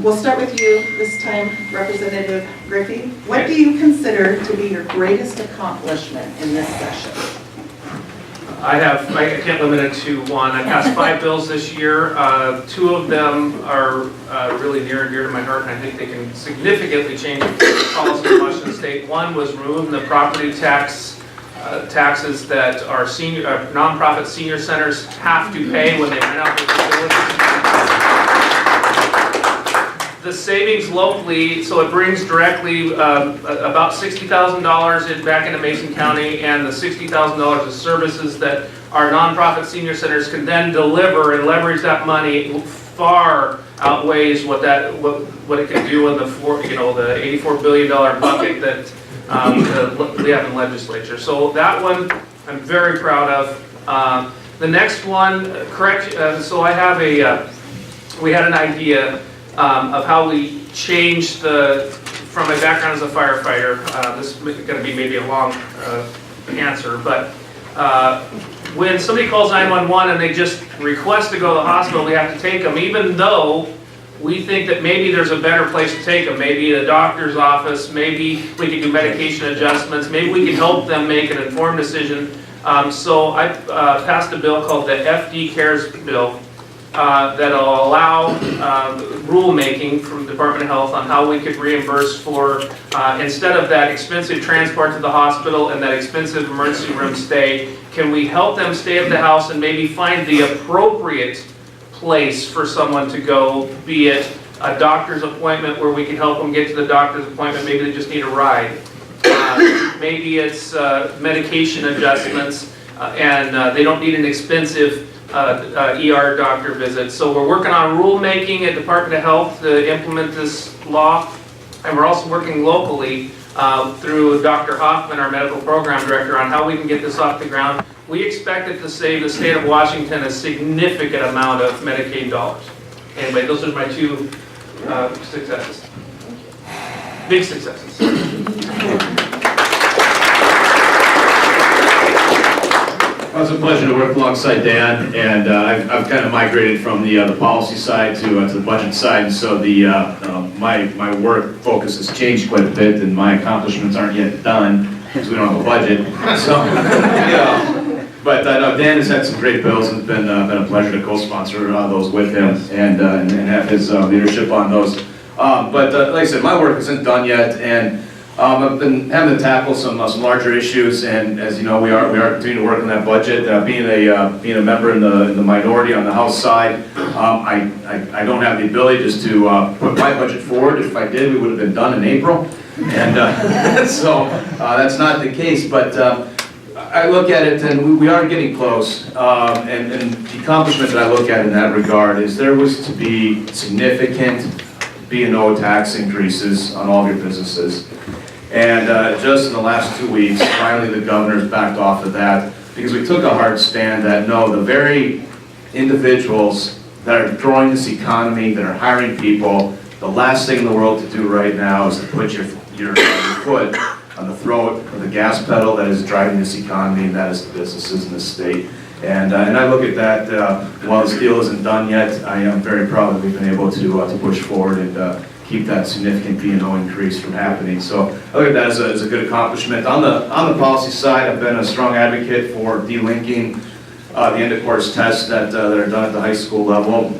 We'll start with you this time, Representative Griffey. What do you consider to be your greatest accomplishment in this session? I can't limit it to one. I passed 5 bills this year. 2 of them are really near and dear to my heart, and I think they can significantly change the policy in Washington State. One was removing the property taxes that our nonprofit senior centers have to pay when they rent out their facilities. The savings locally, so it brings directly about $60,000 back into Mason County, and the $60,000 of services that our nonprofit senior centers can then deliver and leverage that money far outweighs what it can do in the $84 billion bucket that we have in the legislature. So that one I'm very proud of. The next one, so I have we had an idea of how we changed from my background as a firefighter. This is going to be maybe a long answer, but when somebody calls 911 and they just request to go to the hospital, we have to take them, even though we think that maybe there's a better place to take them, maybe a doctor's office, maybe we can do medication adjustments, maybe we can help them make an informed decision. So I passed a bill called the FD Cares Bill, that'll allow rulemaking from the Department of Health on how we could reimburse for, instead of that expensive transport to the hospital and that expensive emergency room stay, can we help them stay at the house and maybe find the appropriate place for someone to go, be it a doctor's appointment where we can help them get to the doctor's appointment, maybe they just need a ride. Maybe it's medication adjustments and they don't need an expensive ER doctor visit. So we're working on rulemaking at Department of Health to implement this law, and we're also working locally through Dr. Hoffman, our medical program director, on how we can get this off the ground. We expect it to save the state of Washington a significant amount of Medicaid dollars. Anyway, those are my 2 successes. Big successes. Well, it's a pleasure to work alongside Dan, and I've kind of migrated from the policy side to the budget side, and so my work focus has changed quite a bit, and my accomplishments aren't yet done because we don't have a budget. So, but Dan has had some great bills, and it's been a pleasure to co-sponsor those with him and have his leadership on those. But like I said, my work isn't done yet, and I've been having to tackle some larger issues, and as you know, we are continuing to work on that budget. Being a member in the minority on the House side, I don't have the ability just to put my budget forward. If I did, we would have been done in April, and so that's not the case. But I look at it, and we are getting close. And the accomplishment that I look at in that regard is there was to be significant B&O tax increases on all of your businesses. And just in the last 2 weeks, finally the governor's backed off of that because we took a hard stand that no, the very individuals that are growing this economy, that are hiring people, the last thing in the world to do right now is to put your foot on the throat of the gas pedal that is driving this economy, and that is the businesses in this state. And I look at that, while this deal isn't done yet, I am very proud that we've been able to push forward and keep that significant B&O increase from happening. So I look at that as a good accomplishment. On the policy side, I've been a strong advocate for delinking the end of course tests that are done at the high school level,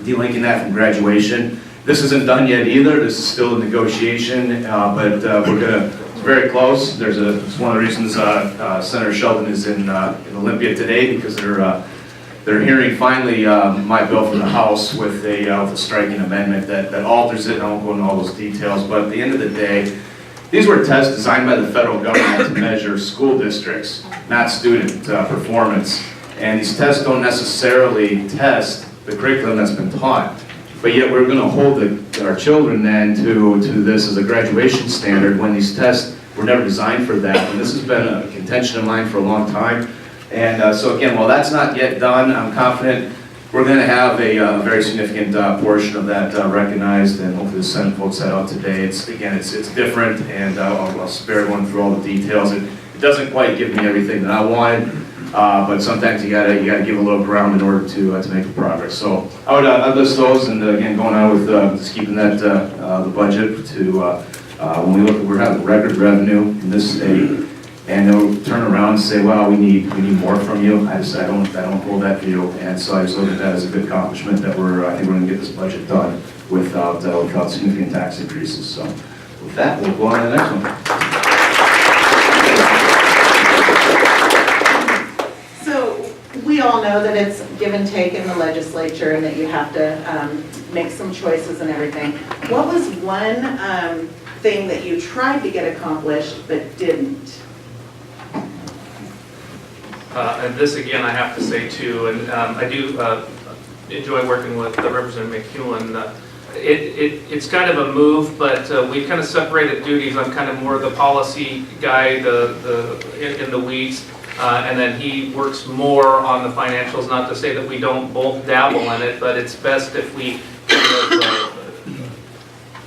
delinking that from graduation. This isn't done yet either. This is still a negotiation, but it's very close. It's one of the reasons Senator Shelton is in Olympia today, because they're hearing finally my bill from the House with a striking amendment that alters it. I won't go into all those details, but at the end of the day, these were tests designed by the federal government to measure school districts, not student performance. And these tests don't necessarily test the curriculum that's been taught, but yet we're going to hold our children then to this as a graduation standard when these tests were never designed for that. And this has been a contention of mine for a long time. And so again, while that's not yet done, I'm confident we're going to have a very significant portion of that recognized, and hopefully the Senate votes that out today. It's different, and I'll spare everyone through all the details. It doesn't quite give me everything that I wanted, but sometimes you gotta give a little ground in order to make the progress. So I'd list those, and again, going on with just keeping that the budget to when we look, we're having record revenue in this state, and they'll turn around and say, "Well, we need more from you." I don't hold that view, and so I just look at that as a good accomplishment that I think we're going to get this budget done without significant tax increases. So with that, we'll go on to the next one. We all know that it's give and take in the legislature and that you have to make some choices and everything. What was one thing that you tried to get accomplished but didn't? And this again, I have to say too, and I do enjoy working with Representative MacEwen. It's kind of a move, but we've kind of separated duties. I'm kind of more the policy guy, in the weeds. And then he works more on the financials, not to say that we don't both dabble in it, but it's best if we kind of,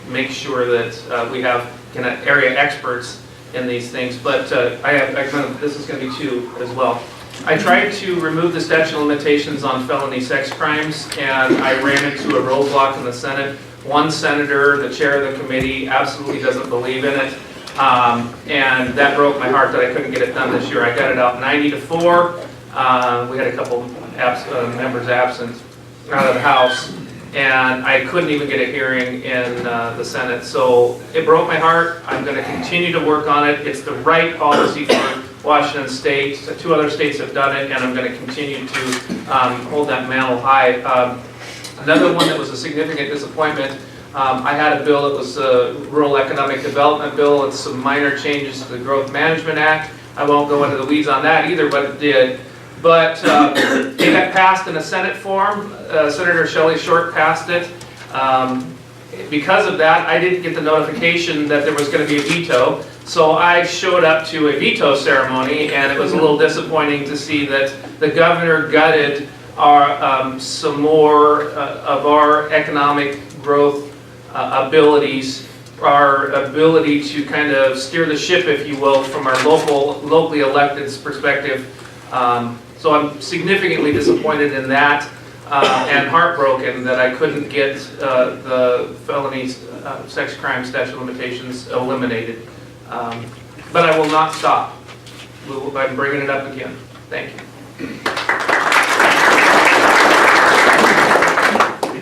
make sure that we have kind of area experts in these things. But this is going to be two as well. I tried to remove the statute of limitations on felony sex crimes, and I ran into a roadblock in the Senate. One senator, the chair of the committee, absolutely doesn't believe in it. And that broke my heart that I couldn't get it done this year. I got it out 90-4. We had a couple members absent out of the House, and I couldn't even get a hearing in the Senate. So it broke my heart. I'm going to continue to work on it. It's the right policy for Washington State. 2 other states have done it, and I'm going to continue to hold that mantle high. Another one that was a significant disappointment. I had a bill that was a Rural Economic Development Bill. It's some minor changes to the Growth Management Act. I won't go into the weeds on that either, but it did. But it got passed in a Senate form. Senator Shelley Short passed it. Because of that, I didn't get the notification that there was going to be a veto. So I showed up to a veto ceremony, and it was a little disappointing to see that the governor gutted some more of our economic growth abilities, our ability to kind of steer the ship, if you will, from our locally elected's perspective. So I'm significantly disappointed in that and heartbroken that I couldn't get the felony sex crime statute of limitations eliminated. But I will not stop. I'm bringing it up again. Thank you.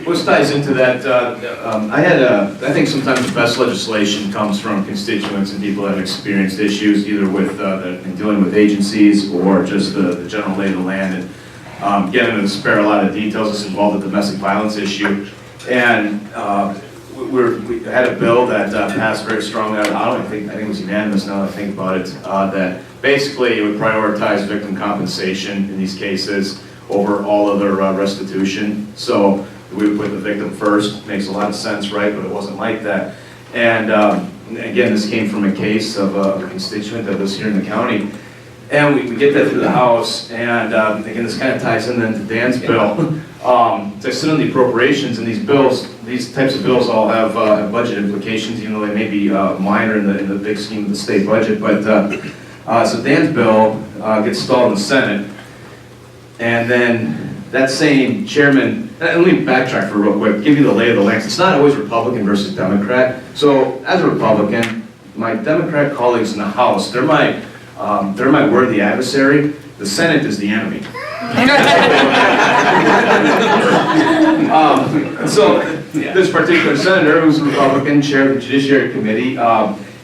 Which ties into that, I think sometimes the best legislation comes from constituents and people that have experienced issues either with in dealing with agencies or just the general lay of the land. And getting to spare a lot of details, this involved a domestic violence issue. And we had a bill that passed very strongly. I think it was unanimous now that I think about it, that basically it would prioritize victim compensation in these cases over all other restitution. So we would put the victim first. Makes a lot of sense, right? But it wasn't like that. And again, this came from a case of a constituent that lives here in the county. And we get that through the House. And again, this kind of ties in then to Dan's bill. So I sit on the appropriations, and these types of bills all have budget implications, even though they may be minor in the big scheme of the state budget. But so Dan's bill gets stalled in the Senate. And then that same chairman, and let me backtrack for real quick, give you the lay of the land. It's not always Republican versus Democrat. So as a Republican, my Democrat colleagues in the House, they're my worthy adversary. The Senate is the enemy. So this particular senator, who's a Republican, chair of the Judiciary Committee,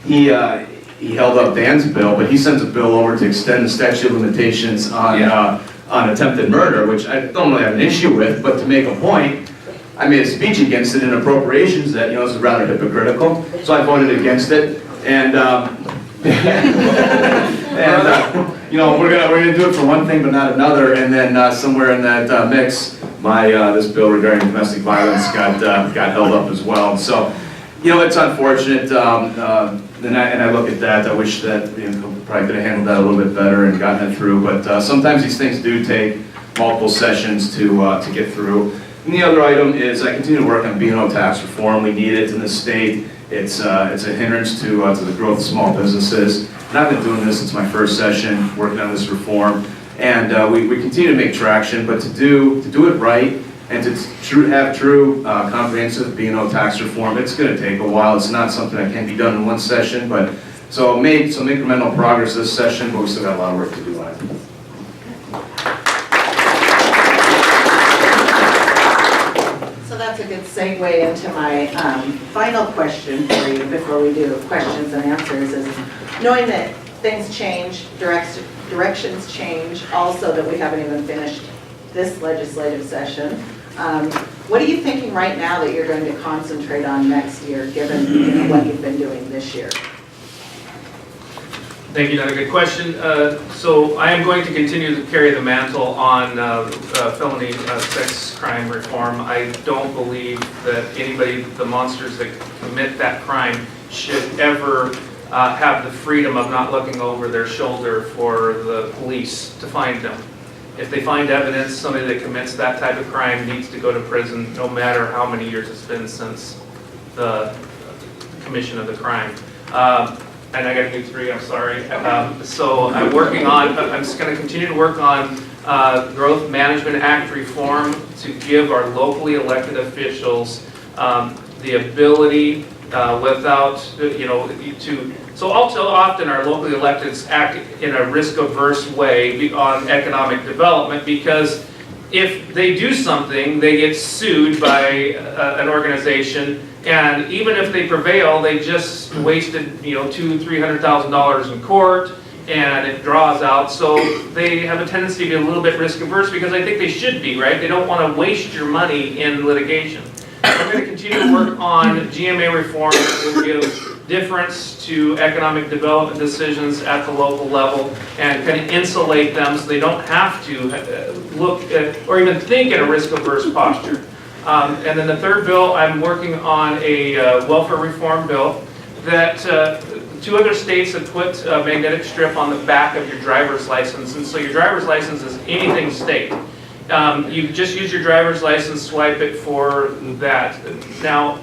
he held up Dan's bill, but he sends a bill over to extend the statute of limitations on attempted murder, which I don't really have an issue with, but to make a point, I made a speech against it in appropriations that, this is rather hypocritical, so I voted against it, and we're gonna do it for one thing but not another, and then somewhere in that mix, this bill regarding domestic violence got held up as well. So, it's unfortunate, and I look at that. I wish that probably could have handled that a little bit better and gotten it through. But sometimes these things do take multiple sessions to get through. And the other item is I continue to work on B&O tax reform. We need it in the state. It's a hindrance to the growth of small businesses. And I've been doing this since my first session, working on this reform. And we continue to make traction, but to do it right and to have true comprehensive B&O tax reform, it's going to take a while. It's not something that can be done in one session, but so made some incremental progress this session, but we still got a lot of work to do on it. So that's a good segue into my final question for you before we do questions and answers is knowing that things change, directions change, also that we haven't even finished this legislative session. What are you thinking right now that you're going to concentrate on next year, given what you've been doing this year? Thank you, Donna. Good question. So I am going to continue to carry the mantle on felony sex crime reform. I don't believe that anybody, the monsters that commit that crime, should ever have the freedom of not looking over their shoulder for the police to find them. If they find evidence, somebody that commits that type of crime needs to go to prison, no matter how many years it's been since the commission of the crime. And I got to do 3, I'm sorry. So I'm working on, I'm just going to continue to work on Growth Management Act reform to give our locally elected officials the ability without, so all too often our locally electeds act in a risk-averse way on economic development because if they do something, they get sued by an organization, and even if they prevail, they just wasted, $200,000-$300,000 in court, and it draws out. So they have a tendency to be a little bit risk-averse because I think they should be, right? They don't want to waste your money in litigation. I'm going to continue to work on GMA reform that will give difference to economic development decisions at the local level and kind of insulate them so they don't have to look at or even think in a risk-averse posture. And then the third bill, I'm working on a welfare reform bill that 2 other states have put a magnetic strip on the back of your driver's license, and so your driver's license is anything state. You just use your driver's license, swipe it for that. Now,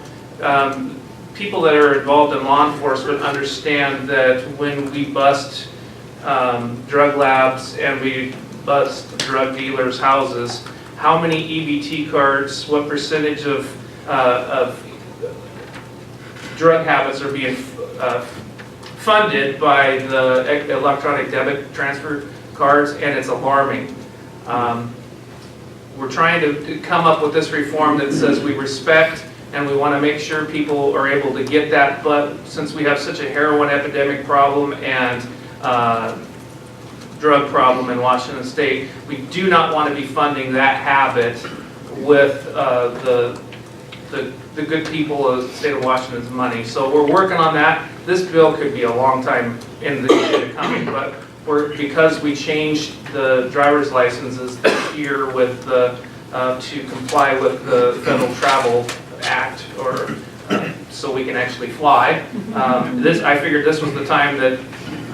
people that are involved in law enforcement understand that when we bust drug labs and we bust drug dealers' houses, how many EBT cards, what percentage of drug habits are being funded by the electronic debit transfer cards, and it's alarming. We're trying to come up with this reform that says we respect and we want to make sure people are able to get that, but since we have such a heroin epidemic problem and drug problem in Washington State, we do not want to be funding that habit with the good people of the state of Washington's money. So we're working on that. This bill could be a long time in the coming, but because we changed the driver's licenses this year with the to comply with the Federal Travel Act, or so we can actually fly. I figured this was the time that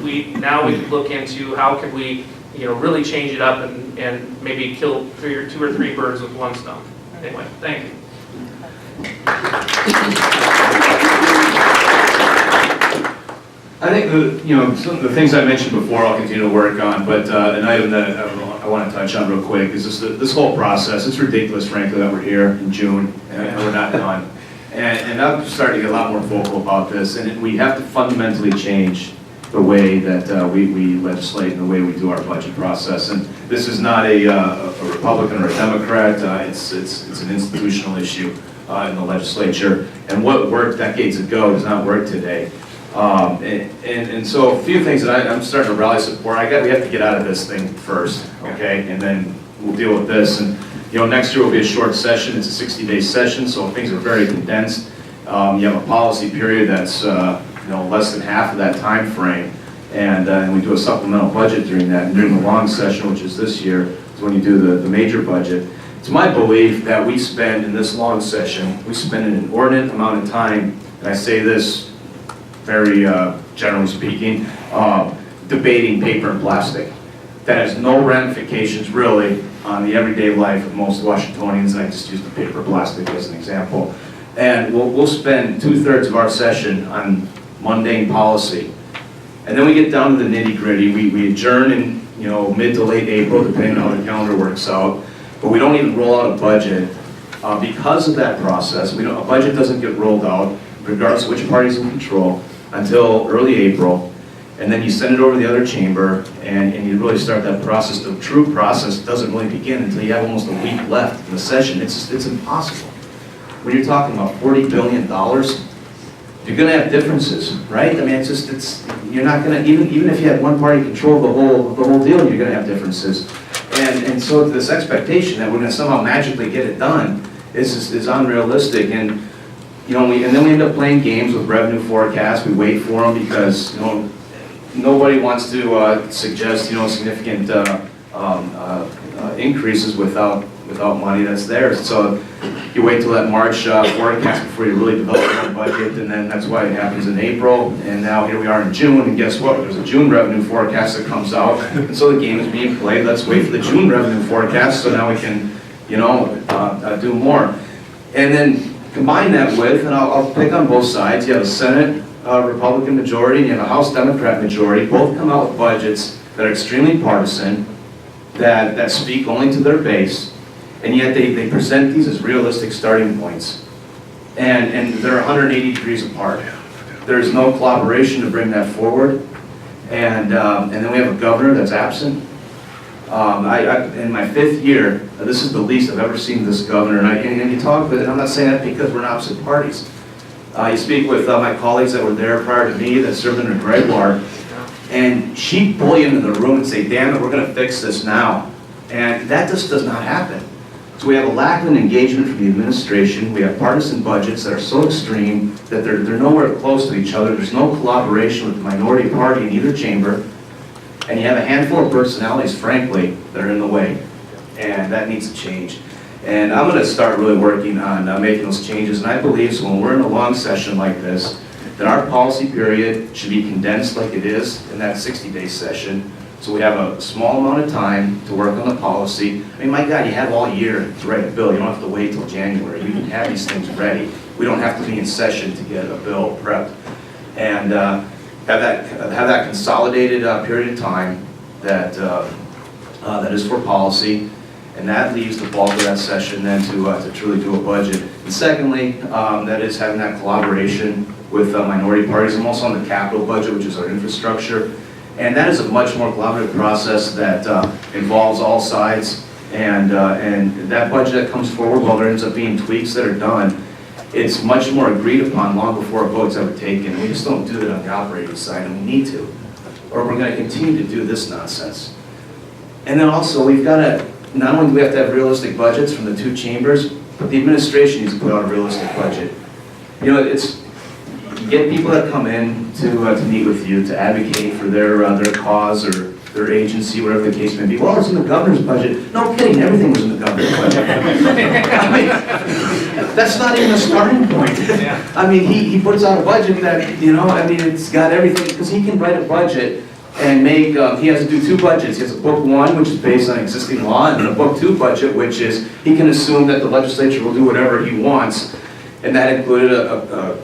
we could look into how could we, really change it up and maybe kill 2 or 3 birds with one stone. Anyway, thank you. I think some of the things I mentioned before I'll continue to work on, but an item that I want to touch on real quick is this whole process. It's ridiculous, frankly, that we're here in June and we're not done. And I'm starting to get a lot more vocal about this, and we have to fundamentally change the way that we legislate and the way we do our budget process. And this is not a Republican or a Democrat. It's an institutional issue in the legislature. And what worked decades ago does not work today. And so a few things that I'm starting to rally support. We have to get out of this thing first, okay? And then we'll deal with this. And next year will be a short session. It's a 60-day session, so things are very condensed. You have a policy period that's less than half of that time frame, and we do a supplemental budget during that. And during the long session, which is this year, is when you do the major budget. It's my belief that we spend in this long session, we spend an inordinate amount of time, and I say this very generally speaking, debating paper and plastic. That has no ramifications really on the everyday life of most Washingtonians. I just use the paper plastic as an example. And we'll spend 2/3 of our session on mundane policy. And then we get down to the nitty gritty. We adjourn in mid to late April, depending on how the calendar works out. But we don't even roll out a budget because of that process. A budget doesn't get rolled out, regardless of which party's in control, until early April. And then you send it over to the other chamber, and you really start that process. The true process doesn't really begin until you have almost a week left in the session. It's impossible. When you're talking about $40 billion, you're gonna have differences, right? I mean, you're not gonna, even if you have one party control the whole deal, you're gonna have differences. And so this expectation that we're gonna somehow magically get it done is unrealistic. And then we end up playing games with revenue forecasts. We wait for them because nobody wants to suggest significant increases without money that's there. So you wait till that March forecast before you really develop your budget, and then that's why it happens in April. And now here we are in June, and guess what? There's a June revenue forecast that comes out, and so the game is being played. Let's wait for the June revenue forecast so now we can, do more. And then combine that with, and I'll pick on both sides. You have a Senate Republican majority, and you have a House Democrat majority. Both come out with budgets that are extremely partisan, that speak only to their base. And yet they present these as realistic starting points. And they're 180 degrees apart. There's no collaboration to bring that forward. And then we have a governor that's absent. In my 5th year, this is the least I've ever seen this governor. And you talk with it, I'm not saying that because we're in opposite parties. You speak with my colleagues that were there prior to me that served under Gregoire, and she'd pull you into the room and say, damn it, we're gonna fix this now. And that just does not happen. So we have a lack of an engagement from the administration. We have partisan budgets that are so extreme that they're nowhere close to each other. There's no collaboration with the minority party in either chamber. And you have a handful of personalities, frankly, that are in the way. And that needs to change. And I'm going to start really working on making those changes. And I believe so when we're in a long session like this, that our policy period should be condensed like it is in that 60-day session. So we have a small amount of time to work on the policy. I mean, my God, you have all year to write a bill. You don't have to wait till January. You can have these things ready. We don't have to be in session to get a bill prepped. And have that consolidated period of time that is for policy. And that leaves the bulk of that session then to truly do a budget. And secondly, that is having that collaboration with minority parties. I'm also on the capital budget, which is our infrastructure. And that is a much more collaborative process that involves all sides. And that budget that comes forward, while there ends up being tweaks that are done, it's much more agreed upon long before a vote's ever taken. We just don't do that on the operating side, and we need to. Or we're going to continue to do this nonsense. And then also, we've got to, not only do we have to have realistic budgets from the 2 chambers, but the administration needs to put out a realistic budget. You get people that come in to meet with you, to advocate for their cause or their agency, whatever the case may be. Well, it's in the governor's budget. No kidding, everything was in the governor's budget. I mean, that's not even a starting point. I mean, he puts out a budget that, it's got everything, because he can write a budget and make, he has to do 2 budgets. He has a book 1, which is based on existing law, and then a book 2 budget, which is, he can assume that the legislature will do whatever he wants. And that included a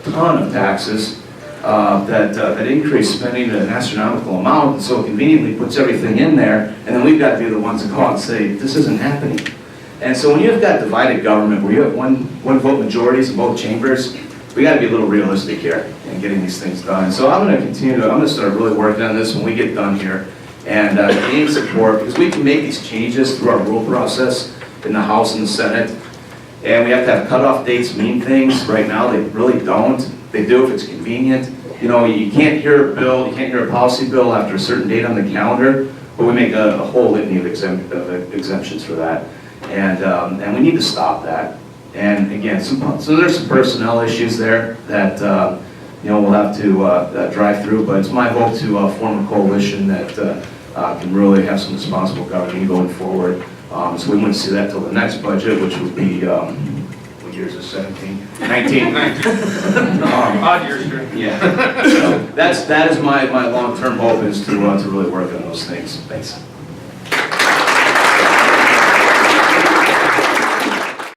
ton of taxes that increased spending an astronomical amount, and so it conveniently puts everything in there, and then we've got to be the ones to go out and say, this isn't happening. And so when you've got divided government, where you have one vote majorities in both chambers, we got to be a little realistic here in getting these things done. And so I'm going to continue I'm going to start really working on this when we get done here, and gain support, because we can make these changes through our rule process in the House and the Senate. And we have to have cutoff dates mean things. Right now, they really don't. They do if it's convenient. You can't hear a bill, you can't hear a policy bill after a certain date on the calendar, but we make a whole litany of exemptions for that. And we need to stop that. And again, so there's some personnel issues there that we'll have to drive through, but it's my hope to form a coalition that can really have some responsible governing going forward. So we wouldn't see that till the next budget, which would be, what year is it, 17? 19. Odd years, sure. Yeah. So that is my long-term hope, is to really work on those things. Thanks.